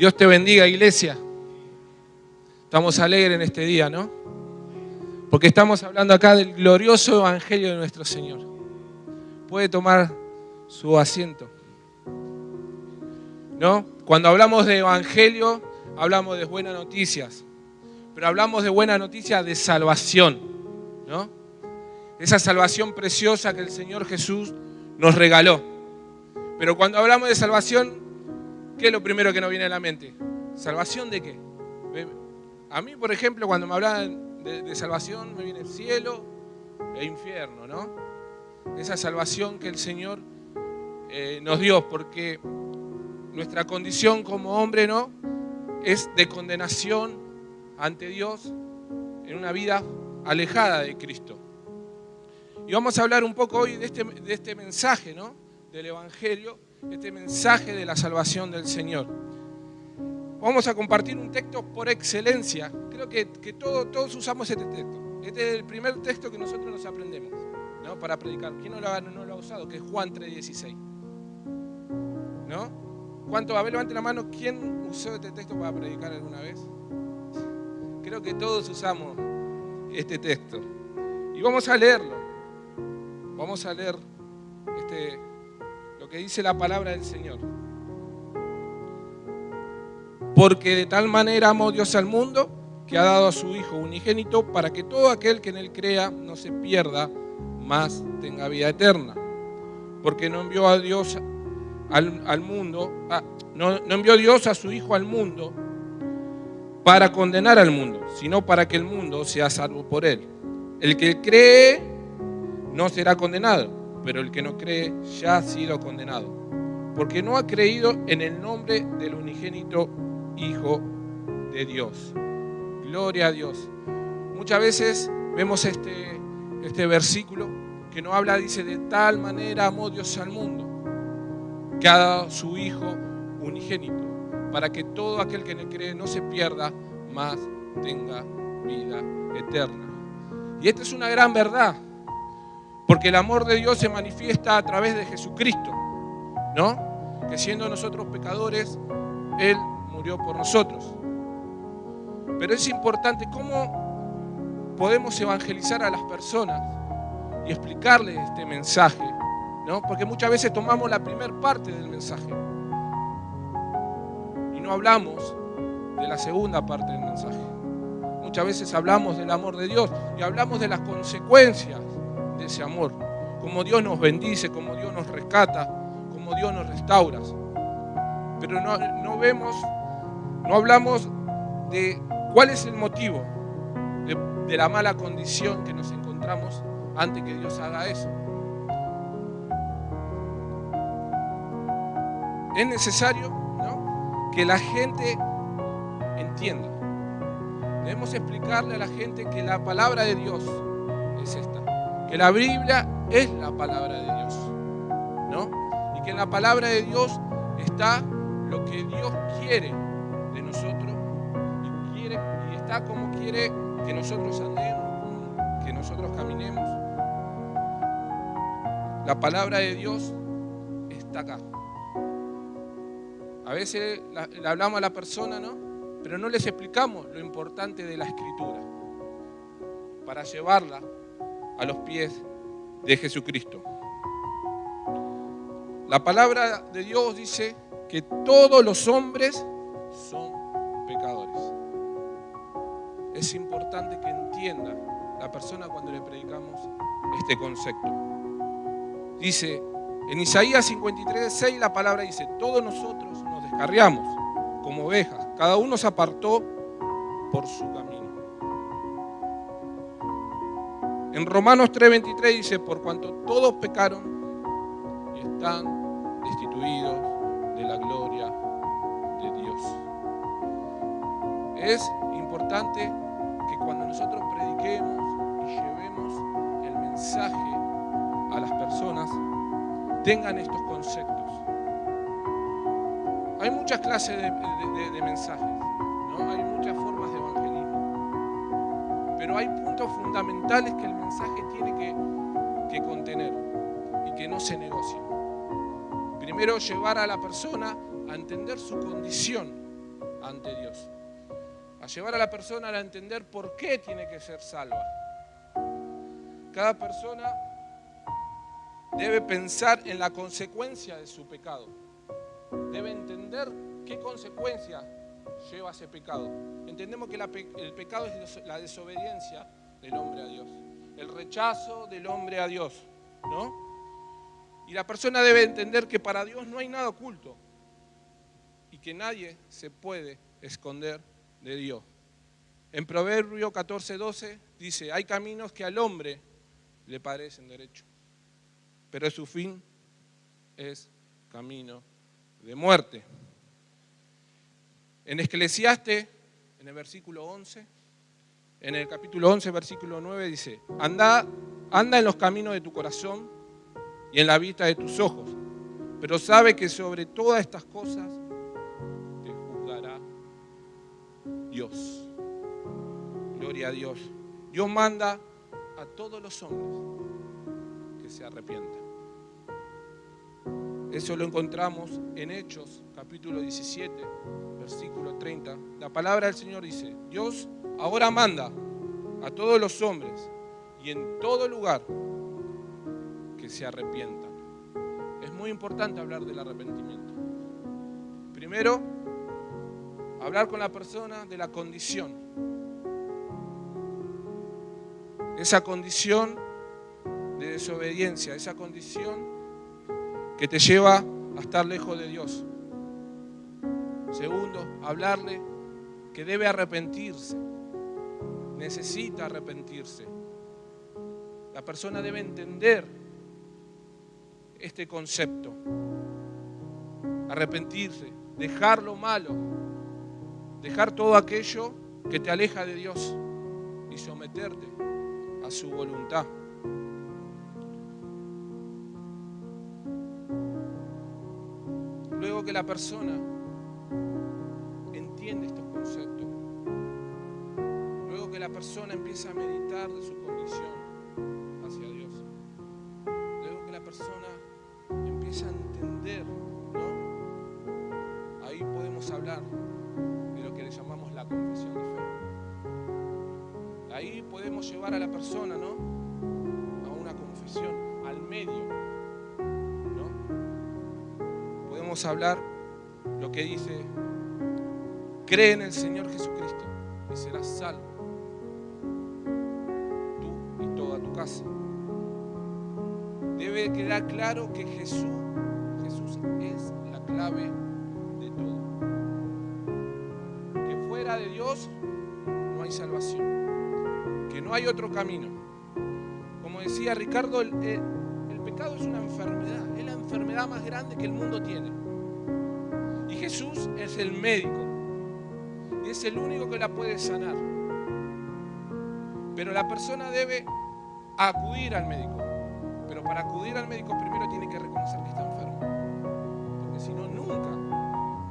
Dios te bendiga, iglesia. Estamos alegres en este día, ¿no? Porque estamos hablando acá del glorioso evangelio de nuestro Señor. Puede tomar su asiento, ¿no? Cuando hablamos de evangelio, hablamos de buenas noticias, pero hablamos de buena noticia de salvación, ¿no? Esa salvación preciosa que el Señor Jesús nos regaló. Pero cuando hablamos de salvación, ¿qué es lo primero que nos viene a la mente? ¿Salvación de qué? A mí, por ejemplo, cuando me hablan de salvación, me viene cielo e infierno, ¿no? Esa salvación que el Señor nos dio, porque nuestra condición como hombre, ¿no?, es de condenación ante Dios en una vida alejada de Cristo. Y vamos a hablar un poco hoy de este mensaje, ¿no?, del Evangelio, este mensaje de la salvación del Señor. Vamos a compartir un texto por excelencia. Creo que todos usamos este texto. Este es el primer texto que nosotros nos aprendemos, ¿no?, para predicar. ¿Quién no lo ha usado? Que es Juan 3:16. ¿No? ¿Cuánto? A ver, levante la mano. ¿Quién usó este texto para predicar alguna vez? Creo que todos usamos este texto. Y vamos a leerlo. Vamos a leer lo que dice la palabra del Señor. Porque de tal manera amó Dios al mundo, que ha dado a su Hijo unigénito, para que todo aquel que en él crea no se pierda, mas tenga vida eterna. Porque no envió a Dios al mundo, no envió Dios a su Hijo al mundo para condenar al mundo, sino para que el mundo sea salvo por él. El que cree no será condenado, pero el que no cree ya ha sido condenado, porque no ha creído en el nombre del unigénito Hijo de Dios. Gloria a Dios. Muchas veces vemos este versículo que nos habla, dice, de tal manera amó Dios al mundo, que ha dado a su Hijo unigénito, para que todo aquel que en él cree no se pierda, mas tenga vida eterna. Y esta es una gran verdad, porque el amor de Dios se manifiesta a través de Jesucristo, ¿no? Que siendo nosotros pecadores, Él murió por nosotros. Pero es importante cómo podemos evangelizar a las personas y explicarles este mensaje, ¿no? Porque muchas veces tomamos la primera parte del mensaje y no hablamos de la segunda parte del mensaje. Muchas veces hablamos del amor de Dios y hablamos de las consecuencias de ese amor, como Dios nos bendice, como Dios nos rescata, como Dios nos restaura. Pero no hablamos de cuál es el motivo de la mala condición que nos encontramos antes que Dios haga eso. Es necesario, ¿no?, que la gente entienda. Debemos explicarle a la gente que la palabra de Dios es esta, que la Biblia es la palabra de Dios, ¿no? Y que en la palabra de Dios está lo que Dios quiere de nosotros y está como quiere que nosotros andemos, que nosotros caminemos. La palabra de Dios está acá. A veces le hablamos a la persona, ¿no?, pero no les explicamos lo importante de la Escritura para llevarla a los pies de Jesucristo. La palabra de Dios dice que todos los hombres son pecadores. Es importante que entienda la persona cuando le predicamos este concepto. Dice, en Isaías 53:6 la palabra dice, todos nosotros nos descarriamos como ovejas, cada uno se apartó por su camino. En Romanos 3:23 dice, por cuanto todos pecaron y están destituidos de la gloria de Dios. Es importante que cuando nosotros prediquemos y llevemos el mensaje a las personas, tengan estos conceptos. Hay muchas clases de mensajes, ¿no? Hay muchas formas de evangelismo, pero hay puntos fundamentales que el mensaje tiene que contener y que no se negocian. Primero, llevar a la persona a entender su condición ante Dios. A llevar a la persona a entender por qué tiene que ser salva. Cada persona debe pensar en la consecuencia de su pecado. Debe entender qué consecuencia lleva ese pecado. Entendemos que el pecado es la desobediencia del hombre a Dios, el rechazo del hombre a Dios, ¿no? Y la persona debe entender que para Dios no hay nada oculto y que nadie se puede esconder de Dios. En Proverbio 14:12 dice: hay caminos que al hombre le parecen derechos, pero su fin es camino de muerte. En Eclesiastés, en el versículo 11, en el capítulo 11, versículo 9 dice: anda en los caminos de tu corazón y en la vista de tus ojos, pero sabe que sobre todas estas cosas te juzgará Dios. Gloria a Dios. Dios manda a todos los hombres que se arrepientan. Eso lo encontramos en Hechos, capítulo 17, versículo 30. La palabra del Señor dice: Dios ahora manda a todos los hombres y en todo lugar que se arrepientan. Es muy importante hablar del arrepentimiento. Primero, hablar con la persona de la condición. Esa condición de desobediencia, esa condición que te lleva a estar lejos de Dios. Segundo, hablarle que debe arrepentirse, necesita arrepentirse. La persona debe entender este concepto. Arrepentirse, dejar lo malo, dejar todo aquello que te aleja de Dios y someterte a su voluntad. Luego que la persona entiende estos conceptos, luego que la persona empieza a meditar de su condición hacia Dios, luego que la persona empieza a entender, ¿no? Ahí podemos hablar de lo que le llamamos la confesión de fe. Ahí podemos llevar a la persona, ¿no?, a una confesión, al medio, ¿no? Podemos hablar lo que dice: cree en el Señor Jesucristo y serás salvo, tú y toda tu casa. Debe quedar claro que Jesús es la clave de todo. Que fuera de Dios no hay salvación. Que no hay otro camino. Como decía Ricardo, el pecado es una enfermedad, es la enfermedad más grande que el mundo tiene. Y Jesús es el médico y es el único que la puede sanar. Pero la persona debe acudir al médico. Pero para acudir al médico primero tiene que reconocer que está enfermo. Porque si no,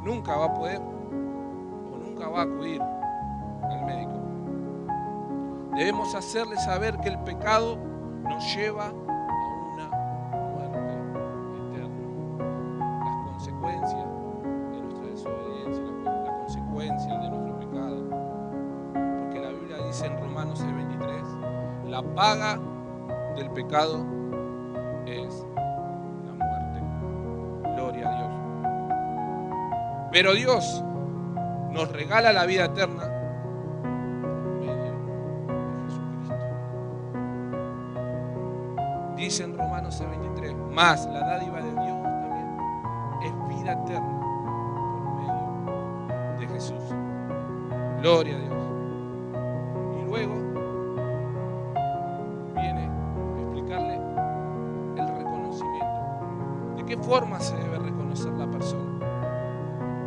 nunca va a poder o nunca va a acudir al médico. Debemos hacerle saber que el pecado nos lleva a una muerte eterna. Las consecuencias de nuestra desobediencia, las consecuencias de nuestro pecado. Porque la Biblia dice en Romanos 6:23, la paga del pecado es la muerte. Gloria a Dios. Pero Dios nos regala la vida eterna dice en Romanos 6:23, más la dádiva de Dios también es vida eterna por medio de Jesús. Gloria a Dios. Y luego viene a explicarle el reconocimiento. ¿De qué forma se debe reconocer la persona?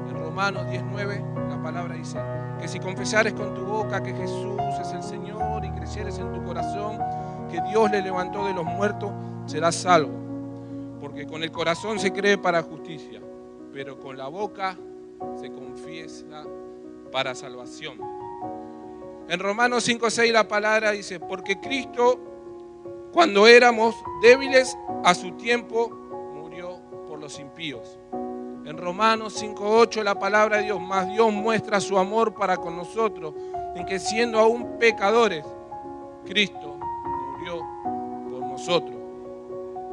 En Romanos 10:9 la palabra dice que si confesares con tu boca que Jesús es el Señor y creyeres en tu corazón que Dios le levantó de los muertos, serás salvo. Porque con el corazón se cree para justicia, pero con la boca se confiesa para salvación. En Romanos 5:6 la palabra dice, porque Cristo, cuando éramos débiles, a su tiempo murió por los impíos. En Romanos 5:8 la palabra de Dios, más Dios muestra su amor para con nosotros, en que siendo aún pecadores, Cristo murió por nosotros.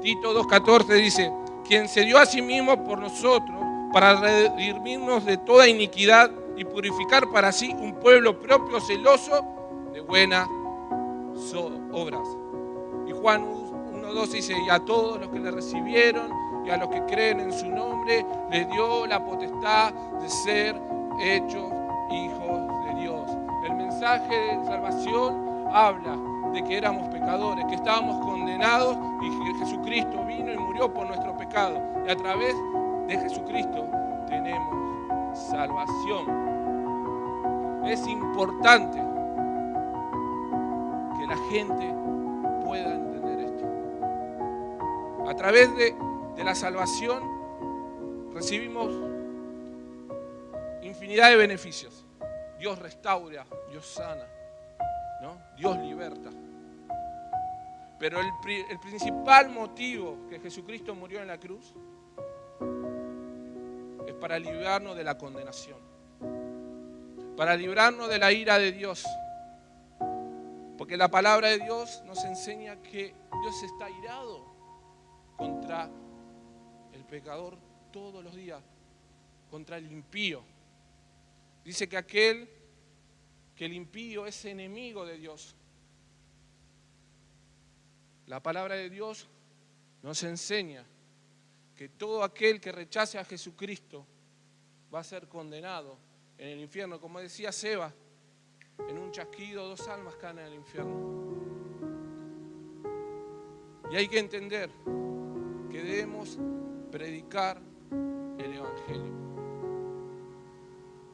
Tito 2:14 dice, quien se dio a sí mismo por nosotros para redimirnos de toda iniquidad y purificar para sí un pueblo propio celoso de buenas obras. Y Juan 1:2 dice, y a todos los que le recibieron y a los que creen en su nombre, les dio la potestad de ser hechos hijos de Dios. El mensaje de salvación habla de que éramos pecadores, que estábamos condenados y que Jesucristo vino y murió por nuestros pecados. Y a través de Jesucristo tenemos salvación. Es importante que la gente pueda entender esto. A través de la salvación recibimos infinidad de beneficios. Dios restaura, Dios sana, ¿no? Dios liberta. Pero el principal motivo que Jesucristo murió en la cruz es para librarnos de la condenación, para librarnos de la ira de Dios. Porque la palabra de Dios nos enseña que Dios está airado contra el pecador todos los días, contra el impío. Dice que el impío es enemigo de Dios. La palabra de Dios nos enseña que todo aquel que rechace a Jesucristo va a ser condenado en el infierno. Como decía Seba, en un chasquido 2 almas caen en el infierno. Y hay que entender que debemos predicar el Evangelio.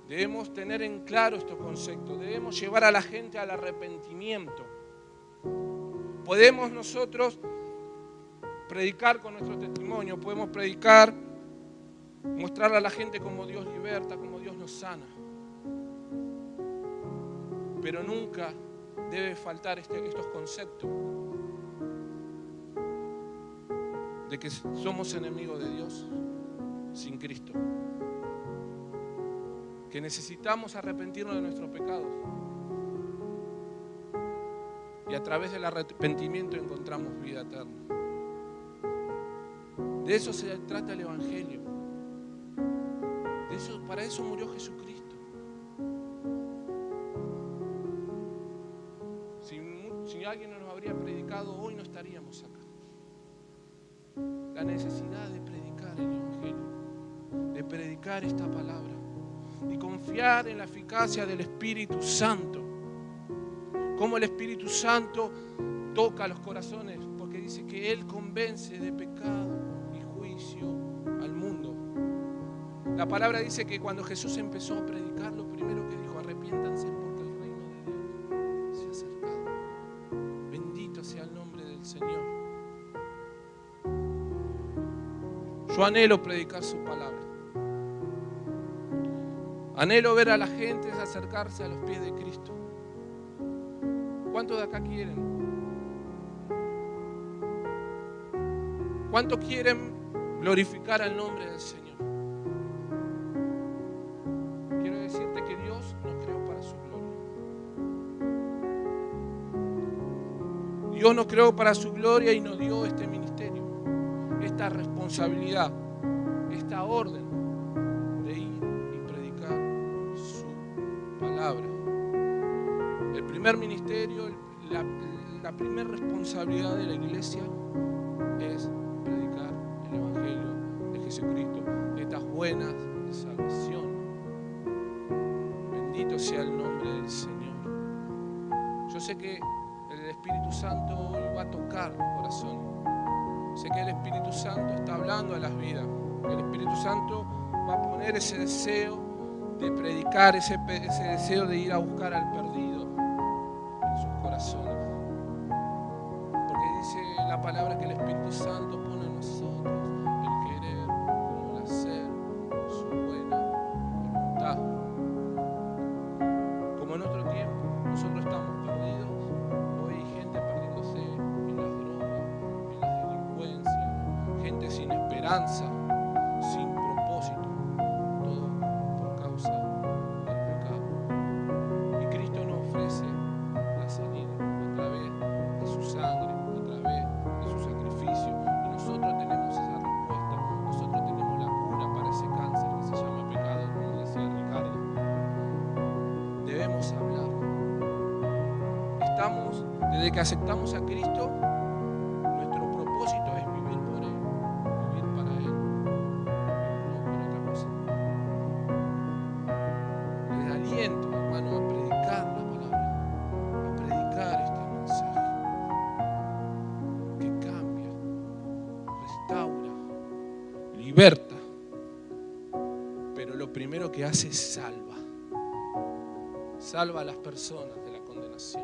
Debemos tener en claro estos conceptos. Debemos llevar a la gente al arrepentimiento. Podemos nosotros predicar con nuestro testimonio, podemos predicar, mostrarle a la gente cómo Dios liberta, cómo Dios nos sana. Pero nunca debe faltar estos conceptos de que somos enemigos de Dios sin Cristo, que necesitamos arrepentirnos de nuestros pecados y a través del arrepentimiento encontramos vida eterna. De eso se trata el Evangelio. Para eso murió Jesucristo. Si alguien no nos habría predicado, hoy no estaríamos acá. La necesidad de predicar el Evangelio, de predicar esta palabra y confiar en la eficacia del Espíritu Santo. Cómo el Espíritu Santo toca los corazones, porque dice que Él convence de pecado y juicio al mundo. La palabra dice que cuando Jesús empezó a predicar, lo primero que dijo, arrepiéntanse porque el reino de Dios se ha acercado. Bendito sea el nombre del Señor. Yo anhelo predicar su palabra. Anhelo ver a la gente acercarse a los pies de Cristo. ¿Cuántos de acá quieren? ¿Cuántos quieren glorificar al nombre del Señor? Quiero decirte que Dios nos creó para su gloria. Dios nos creó para su gloria y nos dio este ministerio, esta responsabilidad, esta orden de ir y predicar su palabra. El primer ministerio, la primera responsabilidad de la iglesia es predicar el Evangelio de Jesucristo, estas buenas de salvación. Bendito sea el nombre del Señor. Yo sé que el Espíritu Santo hoy va a tocar corazones. Sé que el Espíritu Santo está hablando a las vidas. El Espíritu Santo va a poner ese deseo de predicar, ese deseo de ir a buscar al perdido en sus corazones. Porque dice la palabra que el Espíritu Santo pone en nosotros el querer como el hacer su buena voluntad. Como en otro tiempo nosotros estamos perdidos, hoy hay gente perdiéndose en las drogas, en las delincuencias, gente sin esperanza, sin propósito. Desde que aceptamos a Cristo, nuestro propósito es vivir por Él, vivir para Él, no por otra cosa. Les aliento, hermano, a predicar la palabra, a predicar este mensaje que cambia, restaura, liberta, pero lo primero que hace es salva a las personas de la condenación,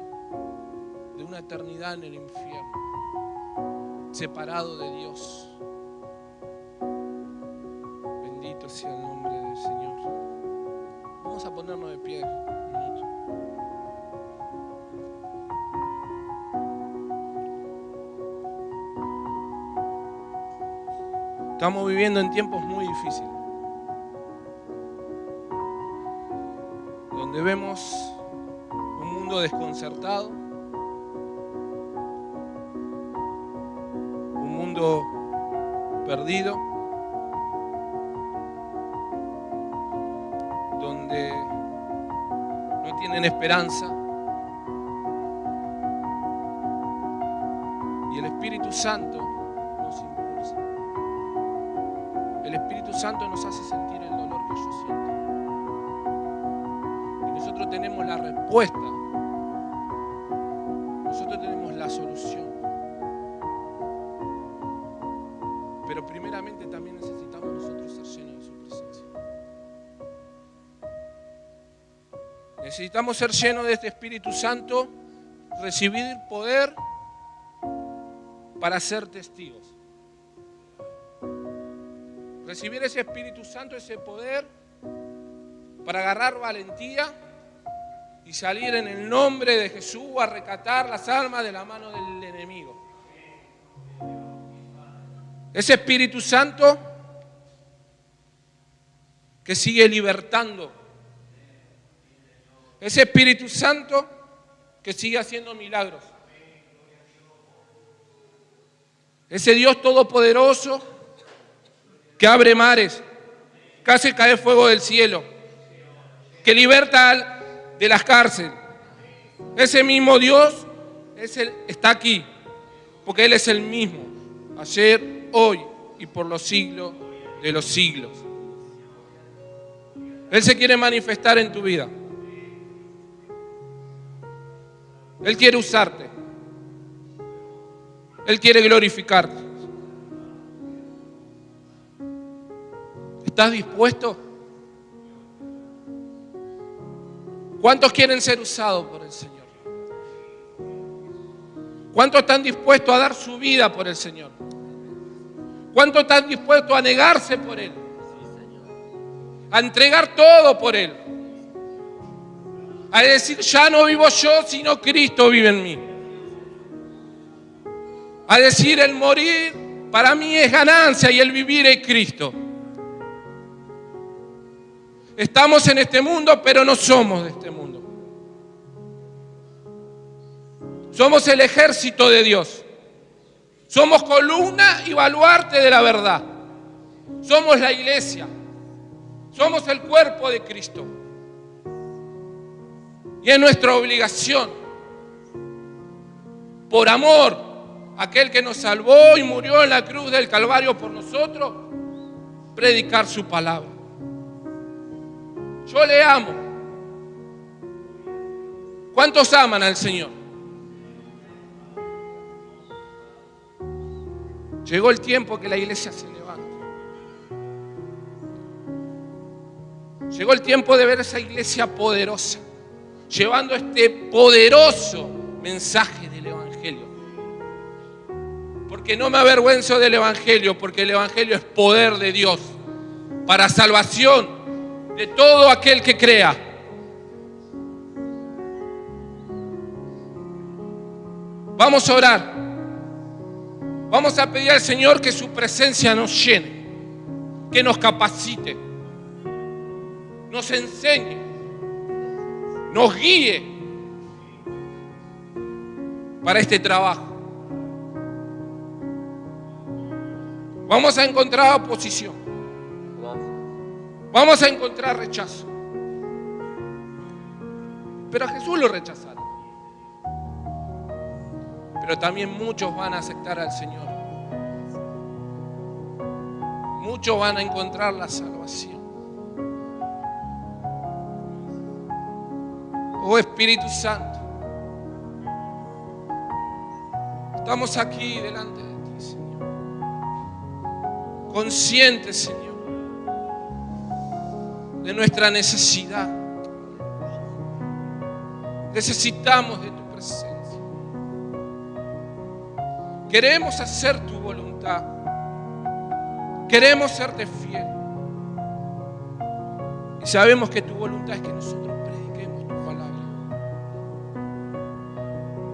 de una eternidad en el infierno, separado de Dios. Bendito sea el nombre del Señor. Vamos a ponernos de pie un minuto. Estamos viviendo en tiempos muy difíciles, donde vemos un mundo desconcertado, un mundo perdido, donde no tienen esperanza, y el Espíritu Santo nos impulsa. El Espíritu Santo nos hace sentir el dolor que yo siento. Y nosotros tenemos la respuesta. Nosotros tenemos la solución. Pero primeramente también necesitamos nosotros ser llenos de su presencia. Necesitamos ser llenos de este Espíritu Santo, recibir poder para ser testigos. Recibir ese Espíritu Santo, ese poder, para agarrar valentía y salir en el nombre de Jesús a rescatar las almas de la mano del enemigo. Ese Espíritu Santo que sigue libertando. Ese Espíritu Santo que sigue haciendo milagros. Ese Dios todopoderoso que abre mares, que hace caer fuego del cielo, que liberta de las cárceles. Ese mismo Dios está aquí, porque Él es el mismo, ayer, hoy y por los siglos de los siglos. Él se quiere manifestar en tu vida. Él quiere usarte. Él quiere glorificarte. ¿Estás dispuesto? ¿Cuántos quieren ser usados por el Señor? ¿Cuántos están dispuestos a dar su vida por el Señor? ¿Cuántos están dispuestos a negarse por Él? A entregar todo por Él. A decir, ya no vivo yo, sino Cristo vive en mí. A decir, el morir para mí es ganancia y el vivir es Cristo. Estamos en este mundo, pero no somos de este mundo. Somos el ejército de Dios. Somos columna y baluarte de la verdad. Somos la iglesia. Somos el cuerpo de Cristo. Y es nuestra obligación, por amor a aquel que nos salvó y murió en la cruz del Calvario por nosotros, predicar su palabra. Yo le amo. ¿Cuántos aman al Señor? Llegó el tiempo que la iglesia se levante. Llegó el tiempo de ver esa iglesia poderosa, llevando este poderoso mensaje del Evangelio. Porque no me avergüenzo del Evangelio, porque el Evangelio es poder de Dios para salvación de todo aquel que crea. Vamos a orar. Vamos a pedir al Señor que su presencia nos llene, que nos capacite, nos enseñe, nos guíe para este trabajo. Vamos a encontrar oposición. Vamos a encontrar rechazo. Pero a Jesús lo rechazaron. pero también muchos van a aceptar al Señor. Muchos van a encontrar la salvación. Oh Espíritu Santo, estamos aquí delante de ti, Señor. Conscientes, Señor, de nuestra necesidad. Necesitamos de tu presencia. Queremos hacer tu voluntad. Queremos serte fiel. Y sabemos que tu voluntad es que nosotros prediquemos tu palabra.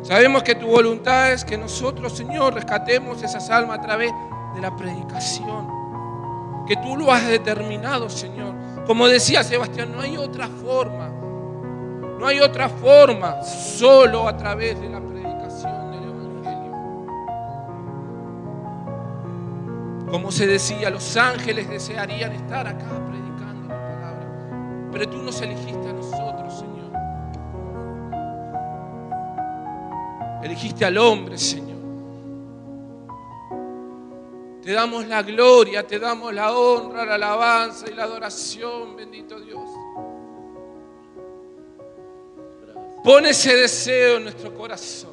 Sabemos que tu voluntad es que nosotros, Señor, rescatemos esas almas a través de la predicación. Que tú lo has determinado, Señor. Como decía Sebastián, no hay otra forma. No hay otra forma, solo a través de la predicación del Evangelio. Como se decía, los ángeles desearían estar acá predicando tu palabra, pero tú nos elegiste a nosotros, Señor. Elegiste al hombre, Señor. Te damos la gloria, te damos la honra, la alabanza y la adoración, bendito Dios. Pon ese deseo en nuestro corazón.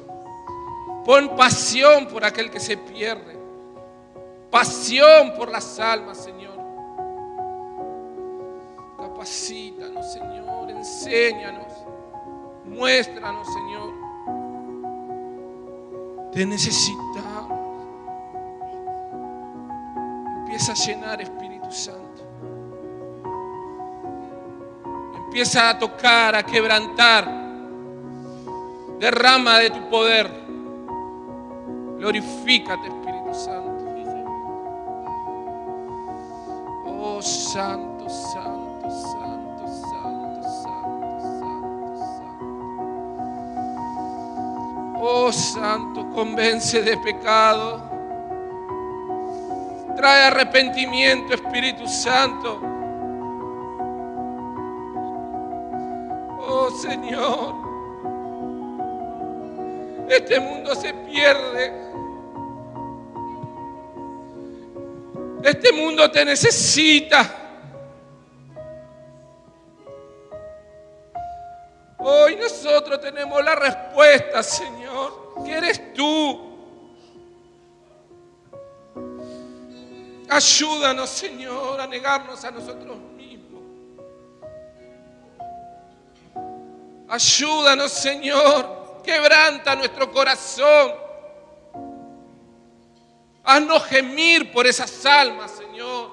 Pon pasión por aquel que se pierde. Pasión por las almas, Señor. Capacítanos, Señor. Enséñanos. Muéstranos, Señor. Te necesitamos. Empieza a llenar, Espíritu Santo. Empieza a tocar, a quebrantar. Derrama de tu poder. Glorifícate, Espíritu Santo. Oh, santo, santo, santo, santo, santo, santo, santo. Oh, santo, convence de pecado. Trae arrepentimiento, Espíritu Santo. Oh, Señor. Este mundo se pierde. Este mundo te necesita. Hoy nosotros tenemos la respuesta, Señor, que eres tú. Ayúdanos, Señor, a negarnos a nosotros mismos. Ayúdanos, Señor. Quebranta nuestro corazón. Haznos gemir por esas almas, Señor.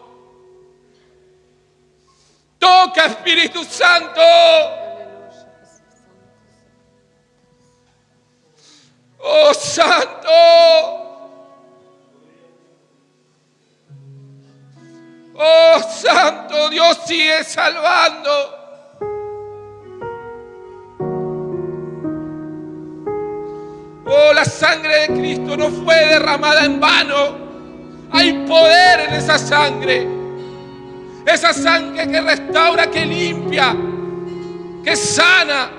Toca, Espíritu Santo. Oh, Santo. Oh, Santo, Dios sigue salvando. Oh, la sangre de Cristo no fue derramada en vano. Hay poder en esa sangre. Esa sangre que restaura, que limpia, que sana.